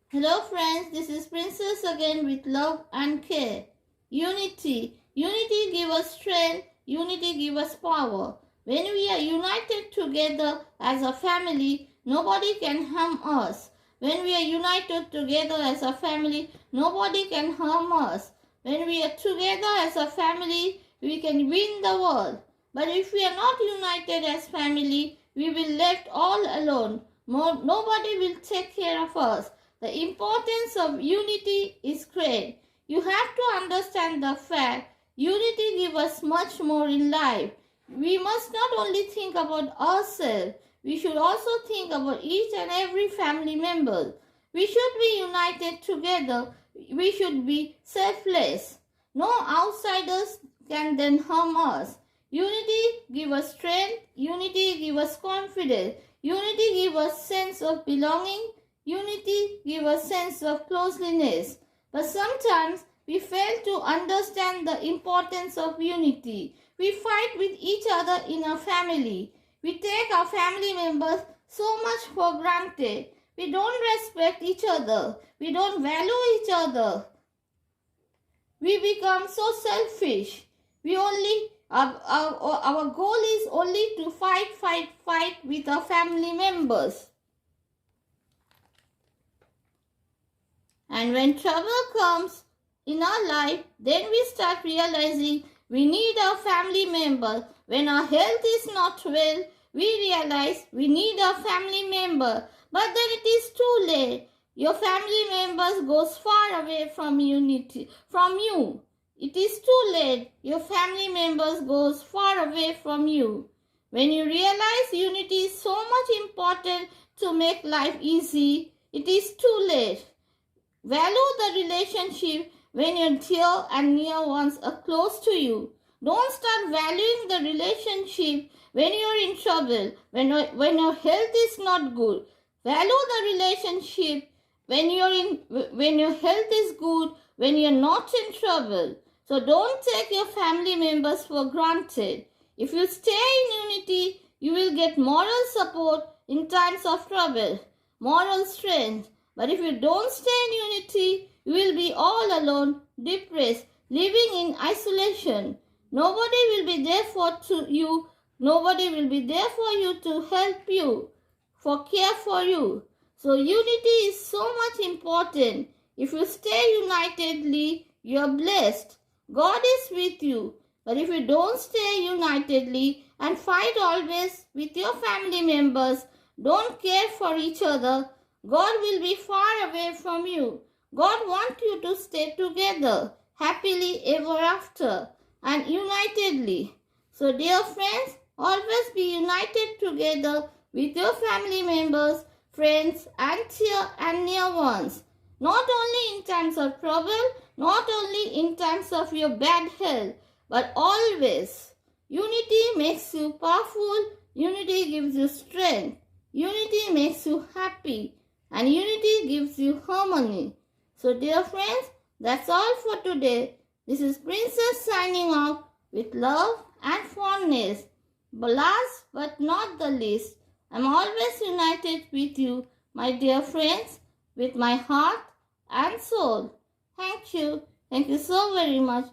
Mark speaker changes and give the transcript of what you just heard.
Speaker 1: Hello friends, this is Princess again with love and care. Unity. Unity give us strength, unity give us power. When we are united together as a family, nobody can harm us. When we are united together as a family, nobody can harm us. When we are together as a family, we can win the world. But if we are not united as family, we will left all alone. Nobody will take care of us. The importance of unity is great. You have to understand the fact unity gives us much more in life. We must not only think about ourselves, we should also think about each and every family member. We should be united together. We should be selfless. No outsiders can then harm us. Unity gives us strength. Unity gives us confidence. Unity gives us sense of belonging. Unity gives a sense of closeness, but sometimes we fail to understand the importance of unity. We fight with each other in our family. We take our family members so much for granted. We don't respect each other. We don't value each other. We become so selfish. Our goal is only to fight with our family members. And when trouble comes in our life, then we start realizing we need our family members. When our health is not well, we realize we need our family member. But then it is too late. Your family members goes far away from you. It is too late. Your family members goes far away from you. When you realize unity is so much important to make life easy, it is too late. Value the relationship when your dear and near ones are close to you. Don't start valuing the relationship when you're in trouble, when your health is not good. Value the relationship when your health is good, when you're not in trouble. So don't take your family members for granted. If you stay in unity, you will get moral support in times of trouble, moral strength. But if you don't stay in unity, you will be all alone, depressed, living in isolation. Nobody will be there for you. Nobody will be there for you to help you, for care for you. So unity is so much important. If you stay unitedly, you are blessed. God is with you. But if you don't stay unitedly and fight always with your family members, don't care for each other, God will be far away from you. God wants you to stay together, happily ever after, and unitedly. So dear friends, always be united together with your family members, friends, and dear and near ones. Not only in times of trouble, not only in times of your bad health, but always. Unity makes you powerful. Unity gives you strength. Unity makes you happy. And unity gives you harmony. So dear friends, that's all for today. This is Princess signing off with love and fondness. But last but not the least, I'm always united with you, my dear friends, with my heart and soul. Thank you. Thank you so very much.